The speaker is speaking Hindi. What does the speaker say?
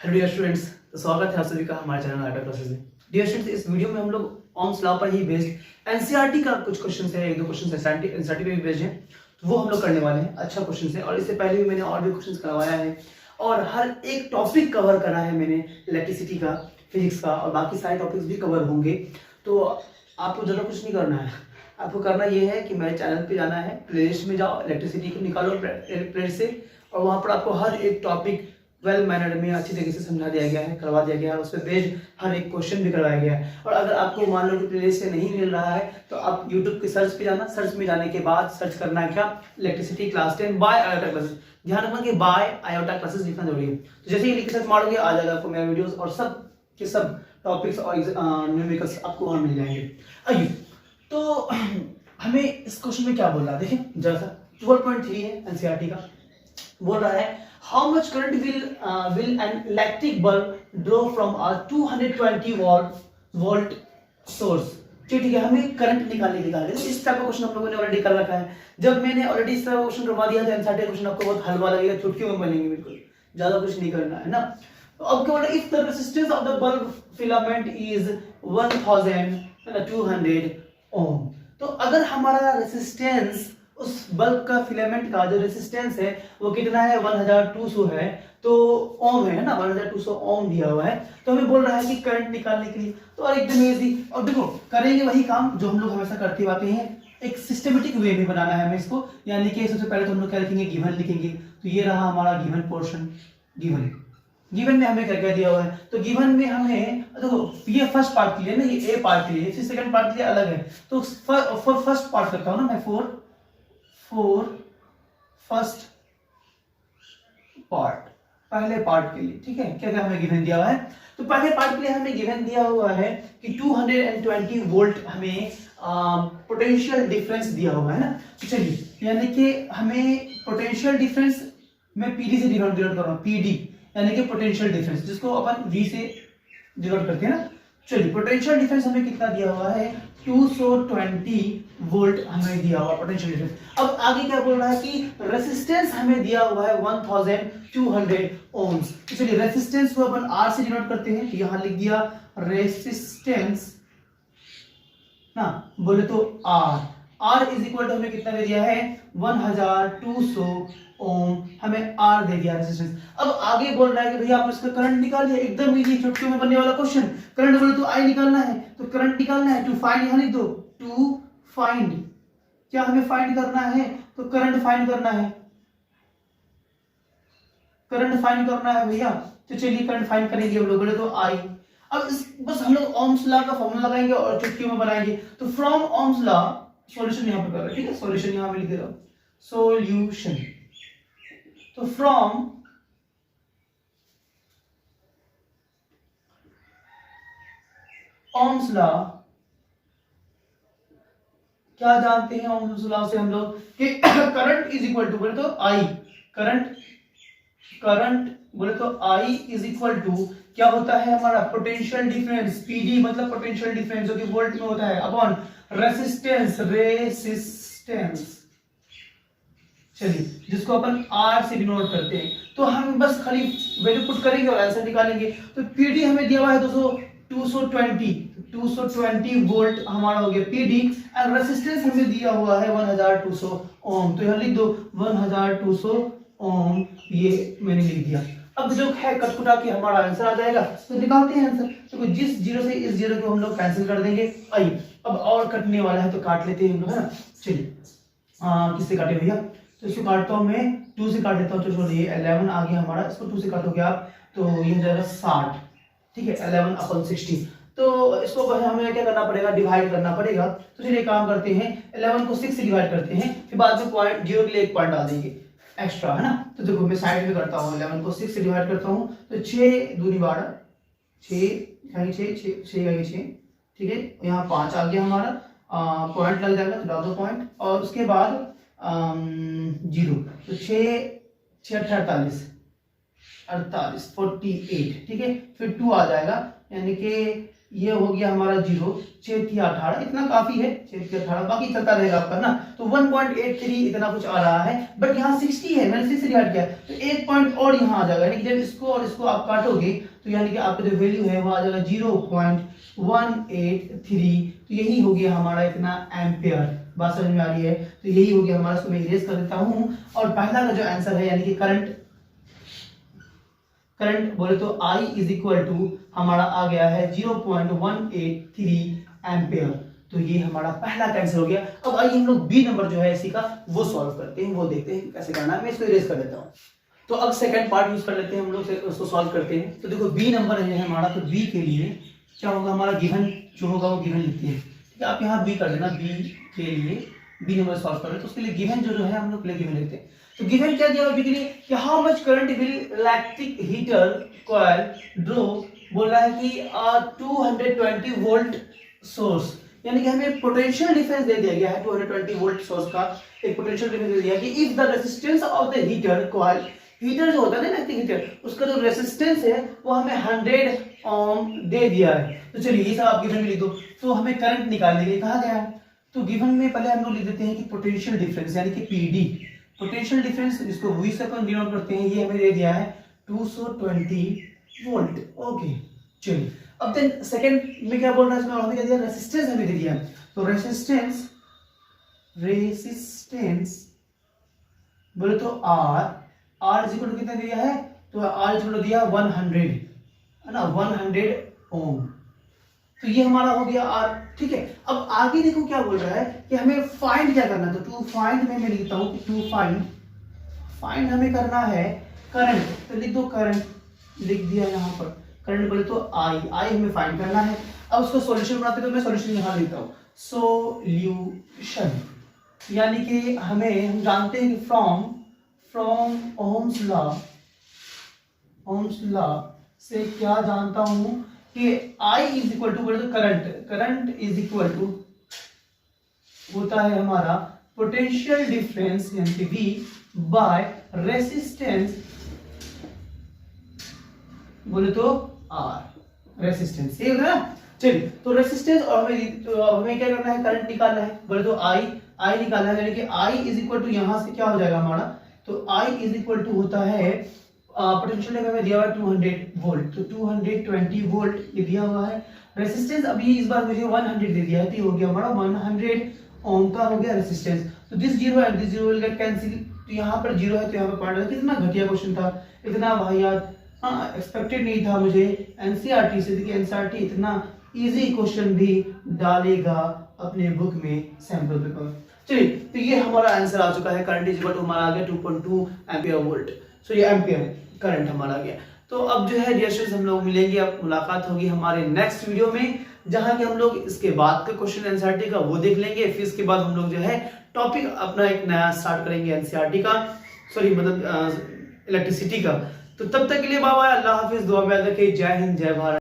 हेलो डियर स्टूडेंट्स, तो स्वागत है आप सभी का हमारे चैनल आर्ट क्लासेस में। डियर स्टूडेंट्स, इस वीडियो में हम लोग ओम्स लॉ पर ही बेस्ड एनसीईआरटी का कुछ क्वेश्चंस है, एक दो क्वेश्चंस एनसीईआरटी पे भी बेस्ड है, तो वो हम लोग करने वाले हैं। अच्छा क्वेश्चन है और इससे पहले भी मैंने और भी क्वेश्चंस करवाया है और हर एक टॉपिक कवर करा है मैंने, इलेक्ट्रिसिटी का, फिजिक्स का और बाकी सारे टॉपिक्स भी कवर होंगे। तो आपको ज़्यादा कुछ नहीं करना है, आपको करना ये है कि मेरे चैनल पे जाना है, प्लेलिस्ट में जाओ, इलेक्ट्रिसिटी को निकालो प्लेलिस्ट से और वहाँ पर आपको हर एक टॉपिक वेल मैनर्ड में अच्छी तरीके से समझा दिया गया है, करवा दिया गया है, उस पर बेस्ड हर एक क्वेश्चन भी करवाया गया है। और अगर आपको मान लो कि प्लेलिस्ट से नहीं मिल रहा है तो आप यूट्यूब के सर्च पे जाना, सर्च में जाने के बाद सर्च करना है क्या, electricity class 10 by Iota classes. ध्यान रखना कि बाय आयोटा क्लासेस लिखना जरूरी है। तो जैसे ही लिख के सर्च मारोगे आ जाएगा आपको मेरा वीडियोस और सब के सब टॉपिक्स और न्यूमेरिकल्स आपको वहाँ मिल जाएंगे। आइए, तो हमें इस क्वेश्चन में क्या बोल रहा है, देखिए जरा सा 12.3 है एनसीईआरटी का। बोल रहा है how much current will an electric bulb draw from a 220 volt source। ठीक है, हमें करंट निकालने की बात है। इस टाइप का क्वेश्चन हम लोगों ने ऑलरेडी कर रखा है। जब मैंने ऑलरेडी इस तरह का क्वेश्चन करवा दिया था एनसीईआरटी क्वेश्चन आपको बहुत हलवा लगेगा, चुटकियों में बनेंगे, बिल्कुल ज्यादा कुछ नहीं करना है ना। तो अब क्या बोल रहा है, if the resistance of the bulb filament is 1200 ओम। तो अगर हमारा रेजिस्टेंस, उस बल्ब का फिलामेंट का जो रेजिस्टेंस है वो कितना है, 1200 है, तो ओम है ना, 1200 ओम दिया हुआ है। तो हमें बोल रहा है कि करंट निकालने के लिए, तो और एकदम इजी। और देखो करेंगे वही काम जो हम लोग हमेशा करते आते हैं, एक सिस्टमेटिक वे में बनाना है हमें इसको। यानी कि सबसे पहले तो हम लोग क्या लिखेंगे, गिवन लिखेंगे। तो ये रहा हमारा गिवन पोर्शन। गिवन में हमें क्या क्या दिया हुआ है, तो गिवन में हमें देखो ये फर्स्ट पार्ट के लिए ना, ये ए पार्ट के लिए, फिर सेकंड पार्ट के लिए अलग है। तो फर्स्ट पार्ट करता हूं ना मैं, फोर फर्स्ट पार्ट, पहले पार्ट के लिए। ठीक है, क्या क्या हमें गिवन दिया हुआ है, तो पहले पार्ट के लिए हमें गिवन दिया हुआ है कि 220 वोल्ट हमें पोटेंशियल डिफरेंस दिया हुआ है ना। तो चलिए, यानी कि हमें पोटेंशियल डिफरेंस मैं पीडी से डिनोट कर रहा हूं, पीडी यानी कि पोटेंशियल डिफरेंस, जिसको अपन वी से डिनोट करते हैं ना। चलिए, पोटेंशियल डिफरेंस हमें कितना दिया हुआ है, 220 वोल्ट हमें दिया हुआ पोटेंशियल डिफरेंस। अब आगे क्या बोल रहा है कि रेजिस्टेंस हमें दिया हुआ है 1200 ओम्स। तो चलिए, रेजिस्टेंस को अपन आर से डिनोट करते हैं, तो यहां लिख दिया रेजिस्टेंस ना, बोले तो आर इज इक्वल टू हमें कितना दे दिया है, 1200 ओम हमें आर दे दिया रेजिस्टेंस। अब आगे बोल रहा है कि भैया आप इसका करंट निकालिए, एकदम इजी, चुटकियों में बनने वाला क्वेश्चन। करंट बोले तो आई निकालना है, तो करंट निकालना है, टू फाइंड यहां लिख दो, टू फाइंड, क्या हमें फाइंड करना है, तो करंट फाइंड करना है, करंट फाइंड करना है भैया। तो चलिए करंट फाइंड करेंगे हम लोग, बोले तो आई। अब बस हम लोग ओम्स लॉ का फॉर्मूला लगाएंगे और चुटकियों में बनाएंगे। तो फ्रॉम ओम्स लॉ, सॉल्यूशन यहां पे कर रहे हैं, ठीक है, सॉल्यूशन यहां पे लिख दे रहा हूं, सॉल्यूशन। तो फ्रॉम ओम्स लॉ क्या जानते हैं, ओम्स लॉ से हम लोग कि करंट इज इक्वल टू, बोले तो आई, करंट बोले तो आई इज इक्वल टू क्या होता है हमारा, पोटेंशियल डिफरेंस, पीडी मतलब पोटेंशियल डिफरेंस, जो कि वोल्ट में होता है, अपॉन रेजिस्टेंस, चलिए जिसको अपन आर से डिनोट करते हैं। तो हम बस खाली वैल्यू पुट करेंगे और आंसर निकालेंगे। तो पीडी हमें दिया हुआ है 220 वोल्ट हमारा हो गया पीडी, और रेजिस्टेंस हमें दिया हुआ है 1200 ओम। तो यहां लिख दो 1200 ओम, ये मैंने लिख दिया। अब जो है कटकुटा के हमारा आंसर आ जाएगा, तो निकालते हैं आंसर। तो जिस जीरो से इस जीरो को हम लोग कैंसिल कर देंगे। आइए, अब और कटने वाला है तो काट लेते हैं हम लोग, है ना। चलिए, किससे काटे भैया, तो इसको काटता हूं मैं, 2 से काट देता हूं। तो चलिए 11 आ गया हमारा, इसको 2 से काटोगे आप तो ये हो जाएगा 60। ठीक है, 11/60। तो इसको हमें क्या करना पड़ेगा, डिवाइड करना पड़ेगा। तो चलिए काम करते हैं, 11 को 6 से डिवाइड करते हैं, फिर बाद में पॉइंट जीरो के लिए एक पॉइंट डाल देंगे एक्स्ट्रा, है ना। तो देखो मैं साइड में करता हूँ, 11 को 6 से डिवाइड करता हूँ, तो 6 दूनी 12, 6, ठीक है। यहाँ 5 आ गया हमारा, पॉइंट लग जाएगा तो डाल दो पॉइंट, और उसके बाद जीरो, तो 6 48, 48 48, ठीक है। फिर 2 आ जाएगा, यानी कि ये हो गया हमारा 0, 6×18 इतना काफी है, 6×18 बाकी चलता रहेगा आपका ना। तो 1.83 इतना कुछ आ रहा है, बट यहाँ 60 है, मैंने 60 डिवाइड किया तो 1 पॉइंट और यहाँ आ जाएगा, यानी कि जब इसको और इसको आप काटोगे तो यानी कि आपका जो वैल्यू है वो आ जाएगा 0.183। तो यही हो गया हमारा इतना एम्पियर। बात समझ में आ रही है? तो यही हो गया हमारा, इसको मैं इरेज कर देता हूँ। और पहला का जो आंसर है यानी कि करंट बोले तो I इज इक्वल टू हमारा आ गया है 0.183 एम्पियर। तो ये हमारा पहला का आंसर हो गया। अब आइए हम लोग बी नंबर जो है इसी का वो सॉल्व करते हैं, वो देखते हैं कैसे करना है। मैं इसको इरेज कर देता हूँ। तो अब सेकंड पार्ट यूज कर लेते हैं हम लोग, उसको सॉल्व करते हैं। तो देखो बी नंबर है हमारा, तो बी के लिए क्या होगा, हमारा गिवन जो होगा वो गिवन लिखते हैं। ठीक है, आप यहाँ बी कर देना, बी के लिए बी नंबर सॉल्व कर रहे तो उसके लिए गिवन जो है हम लोग पहले गिवन लेते हैं। तो गिवन क्या दिया हुआ के लिए कि how much current will electric heater coil draw, बोल रहा है कि 220 वोल्ट सोर्स, यानी कि हमें पोटेंशियल डिफरेंस दे दिया गया है 220 वोल्ट सोर्स का एक पोटेंशियल डिफरेंस दे दिया कि if the resistance of the heater coil, heater जो होता है ना इलेक्ट्रिक हीटर, उसका जो रेजिस्टेंस है वो हमें 100 ओम दे दिया है। तो चलिए ये सब आप गिवन में लिख दो। तो हमें करंट निकालने के लिए कहा गया है, तो गिवन में पहले हम लोग लिख देते हैं कि पोटेंशियल डिफरेंस यानी कि पीडी, पोटेंशियल डिफरेंस जिसको V से अपन डिनोट करते हैं, ये हमें दे दिया है 220 वोल्ट। ओके चलिए, अब देन सेकंड में क्या बोल रहा है, इसमें हमें क्या दिया, रेजिस्टेंस हमें दे दिया है। तो रेजिस्टेंस बोले तो R इक्वल टू कितना दिया है, तो R इक्वल टू दिया 100 है ना, 100 ओम। तो ये हमारा हो गया R। ठीक है, अब आगे देखो क्या बोल रहा है कि हमें फाइंड क्या करना है। तो टू फाइंड में मैं लिखता हूं कि टू फाइंड हमें करना है करंट। तो लिख दो करंट, लिख दिया यहाँ पर करंट बोले तो I हमें फाइंड करना है। अब उसको सॉल्यूशन बनाते तो मैं सॉल्यूशन यहाँ लिखता हूँ सॉल्यूशन, यानी कि हम जानते हैं कि फ्रॉम ओम्स लॉ से क्या जानता हूं कि I इज इक्वल टू बोले तो करंट इज इक्वल टू होता है हमारा पोटेंशियल डिफरेंस यानी कि V बाय रेसिस्टेंस बोले तो R, रेसिस्टेंस ये होगा ना। चलिए, तो रेसिस्टेंस और हमें क्या करना है, करंट निकालना है। बोले तो I निकालना है, यानी कि I इज इक्वल टू यहां से क्या हो जाएगा हमारा, तो I इज इक्वल टू होता है पोटेंशियल हमें दिया हुआ है 200 वोल्ट, तो 220 वोल्ट ये दिया हुआ है। रेसिस्टेंस अभी इस बार मुझे 100 दे दिया है, तो ये हो गया हमारा 100 ओम का हो गया रेसिस्टेंस। तो this zero and this zero will get cancel, तो यहाँ पर जीरो है तो यहाँ पर पॉइंट है। कितना घटिया क्वेश्चन था, इतना वाहियात, एक्सपेक्टेड नहीं था मुझे एनसीईआरटी से, देखिए एनसीईआरटी इतना इजी क्वेश्चन भी डालेगा अपने बुक में सैंपल पेपर। चलिए, तो ये हमारा आंसर आ चुका है, करंट इज इक्वल टू हमारा आ गया 2.2 एम्पियर वोल्ट। सो ये एम्पियर करंट हमारा आ गया। तो अब जो है डियर स्टूडेंट्स हम लोग मिलेंगे, अब मुलाकात होगी हमारे नेक्स्ट वीडियो में, जहां कि हम लोग इसके बाद का क्वेश्चन एनसीईआरटी का वो देख लेंगे। फिर इसके बाद हम लोग जो है टॉपिक अपना एक नया स्टार्ट करेंगे एनसीईआरटी का, सॉरी मतलब इलेक्ट्रिसिटी का। तो तब तक के लिए बाय बाय, अल्लाह हाफिज, दुआ में याद रखिए, जय हिंद जय भारत।